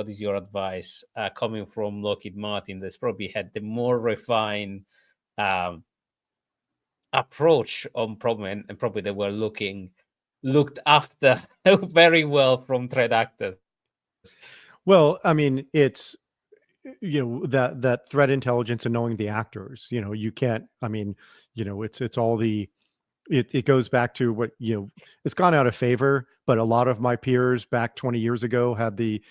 what is your advice coming from Lockheed Martin? That's probably had the more refined approach on problem, and probably they were looked after very well from threat actors. Well, I mean, it's that threat intelligence and knowing the actors. You can't. I mean, it's all the. It goes back to what it's gone out of favor, but a lot of my peers back 20 years ago had the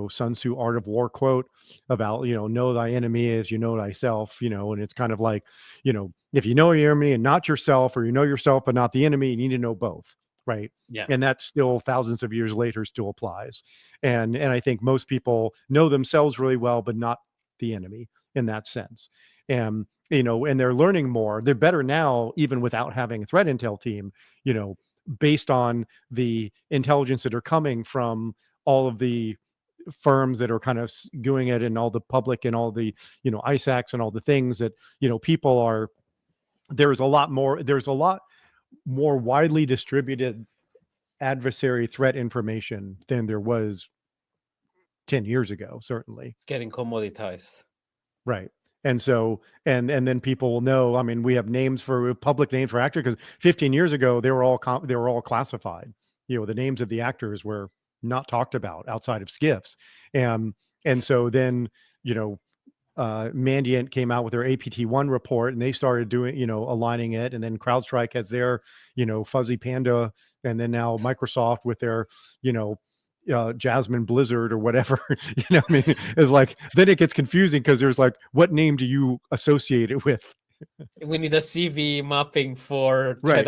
Sun Tzu Art of War quote about know thy enemy as you know thyself, and it's kind of like if you know your enemy and not yourself, or you know yourself but not the enemy, you need to know both, right? Yeah. And that still thousands of years later still applies, and I think most people know themselves really well but not the enemy in that sense. And and they're learning more. They're better now, even without having a threat intel team, based on the intelligence that are coming from all of the firms that are kind of doing it, and all the public and all the, ISACs and all the things that, people are, there's a lot more widely distributed adversary threat information than there was 10 years ago, certainly. It's getting commoditized. Right. And so, and then people will know. I mean, we have public names for actors, because 15 years ago they were all classified. The names of the actors were not talked about outside of skiffs, and so then Mandiant came out with their APT-1 report, and they started doing aligning it, and then CrowdStrike has their Fuzzy Panda, and then now Microsoft with their Jasmine Blizzard or whatever. I mean, it's like, then it gets confusing, because there's like, what name do you associate it with? We need a CV mapping for right.